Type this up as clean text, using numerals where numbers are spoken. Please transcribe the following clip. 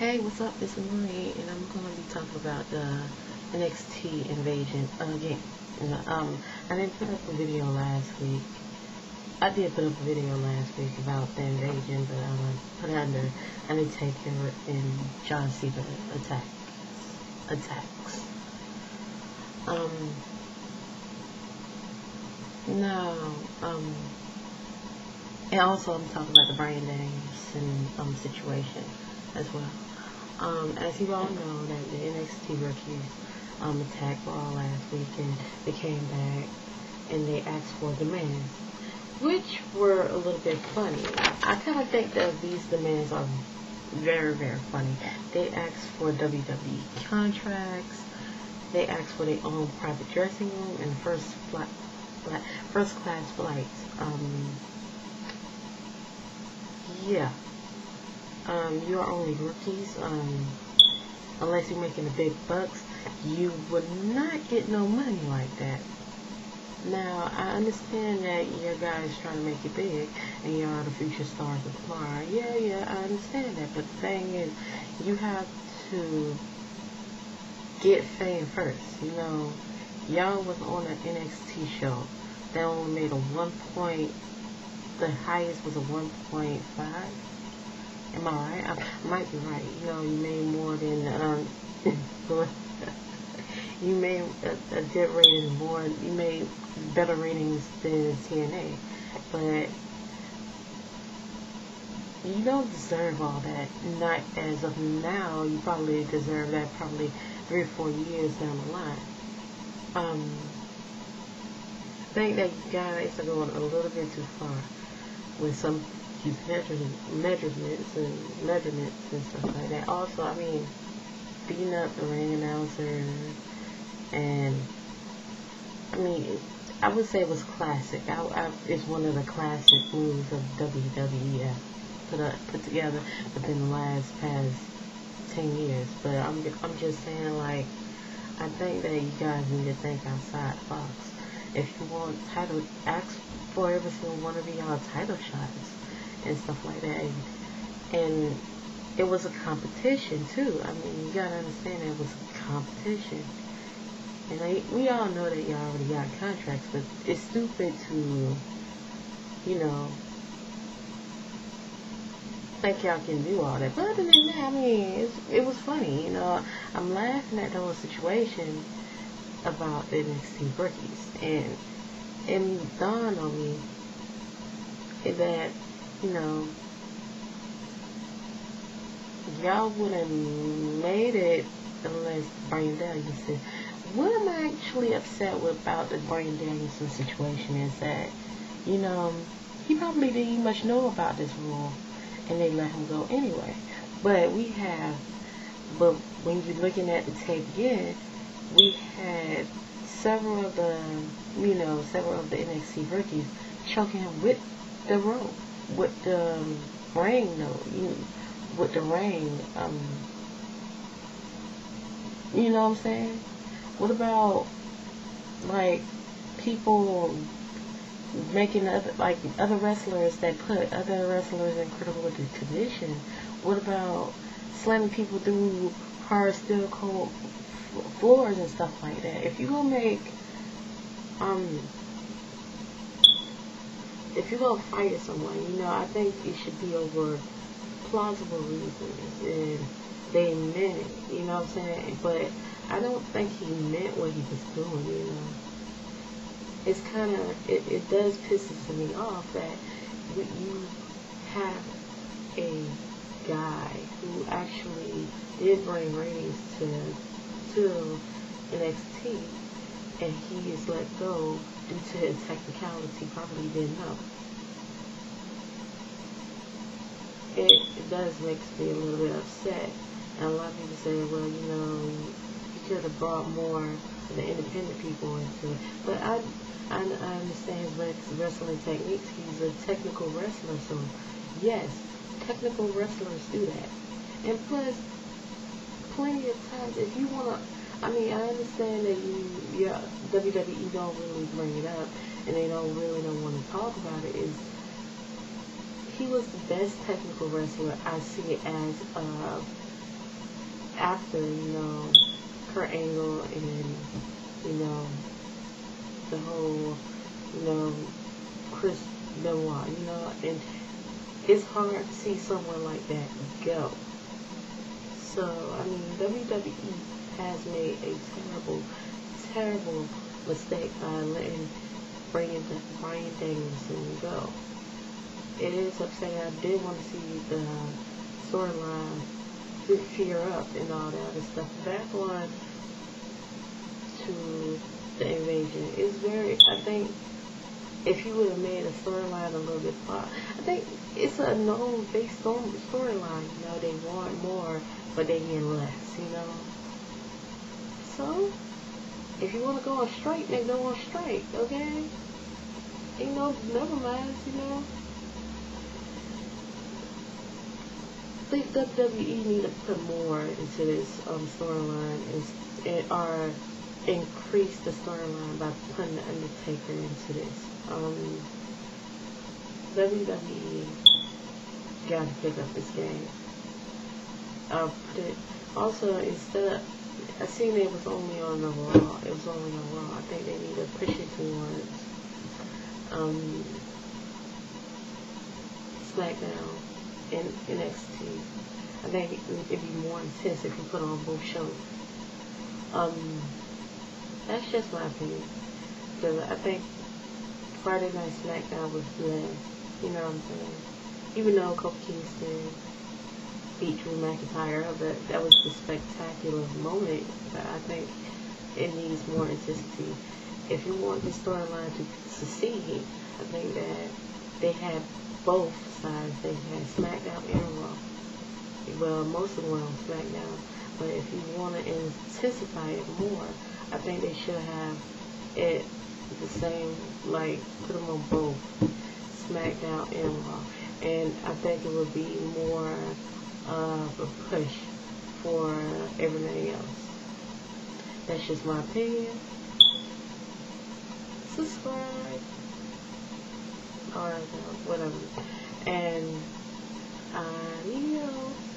Hey, what's up? It's Marie, and I'm going to be talking about the NXT invasion again. You know, I didn't put up a video last week. I did put up a video last week about the invasion, but I'm going to put it under Undertaker and John Cena attacks. No, and also I'm talking about the Bryan Danielson situation as well. As you all know, that the NXT Rookies attacked Raw last week, and they came back and they asked for demands, which were a little bit funny. I kind of think that these demands are very, very funny. They asked for WWE contracts. They asked for their own private dressing room and first class flights. Yeah. You are only rookies. Unless you're making the big bucks, you would not get no money like that. Now, I understand that your guys trying to make it big, and you are the future stars of tomorrow. Yeah, I understand that. But the thing is, you have to get fame first. You know, y'all was on an NXT show that only made the highest was a 1.5. Am I right? I might be right. You know, you made more than, you made a good rating more, you made better ratings than TNA. But you don't deserve all that. Not as of now. You probably deserve that probably 3 or 4 years down the line. I think that you guys are going a little bit too far with some measurements and stuff like that. Also, I mean, beating up the ring announcer, and I mean, I would say it was classic. It's one of the classic moves of WWE put together within the past 10 years. But I'm just saying, like, I think that you guys need to think outside the box. If you want title, ask for every single one of y'all title shots and stuff like that. And it was a competition too. I mean, you gotta understand that it was a competition. And we all know that y'all already got contracts, but it's stupid to, you know, think y'all can do all that. But other than that, I mean, it was funny. You know, I'm laughing at the whole situation about the NXT Rookies, and it dawned on me that, you know, y'all wouldn't have made it unless Bryan Danielson. What I'm actually upset with about the Bryan Danielson situation is that, you know, he probably didn't much know about this rule, and they let him go anyway. But when you're looking at the tape again, we had several of the NXT rookies choking him with the rope, with the ring, with the ring, you know what I'm saying? What about, like, people making other wrestlers that put other wrestlers in critical condition? What about slamming people through hard steel cold floors and stuff like that? If you're gonna fire someone, you know, I think it should be over plausible reasons, and they meant it, you know what I'm saying? But I don't think he meant what he was doing, you know. It's kind of, it does piss me off that you have a guy who actually did bring ratings to NXT, and he is let go due to his technicality, probably didn't know. It does make me a little bit upset. And a lot of people say, well, you know, you could have brought more of the independent people into it. But I understand his wrestling techniques. He's a technical wrestler, so yes, technical wrestlers do that. And plus, plenty of times, if you want to, I mean, I understand that WWE don't really bring it up, and they don't want to talk about it, he was the best technical wrestler I see as of after, Kurt Angle and, the whole, Chris Benoit, and it's hard to see someone like that go. So, I mean, WWE has made a terrible, terrible mistake by letting Bryan Danielson go. It is upsetting. I did want to see the storyline fear up and all that other stuff. Back on to the invasion. It's very, I think, if you would have made a storyline a little bit far, I think it's a known based on storyline. They want more, but they get less, So, if you want to go on strike, then go on strike, okay? Never mind, I think WWE need to put more into this storyline or increase the storyline by putting the Undertaker into this. WWE got to pick up this game. I'll put it also instead of, I seen it was only on the Raw. It was only on Raw. I think they need to push it towards SmackDown and NXT. I think it'd be more intense if you put on both shows. That's just my opinion. Because I think Friday Night SmackDown was less. You know what I'm saying? Even though Kofi Kingston beat Drew McIntyre, that was a spectacular moment. But I think it needs more intensity. If you want this storyline to succeed, I think that they had both sides. They had SmackDown and Raw. Well, most of them were on SmackDown. But if you want to intensify it more, I think they should have it the same, like, put them on both SmackDown and Raw. And I think it would be more of a push for everything else. That's just my opinion. Subscribe. Or whatever. And adios.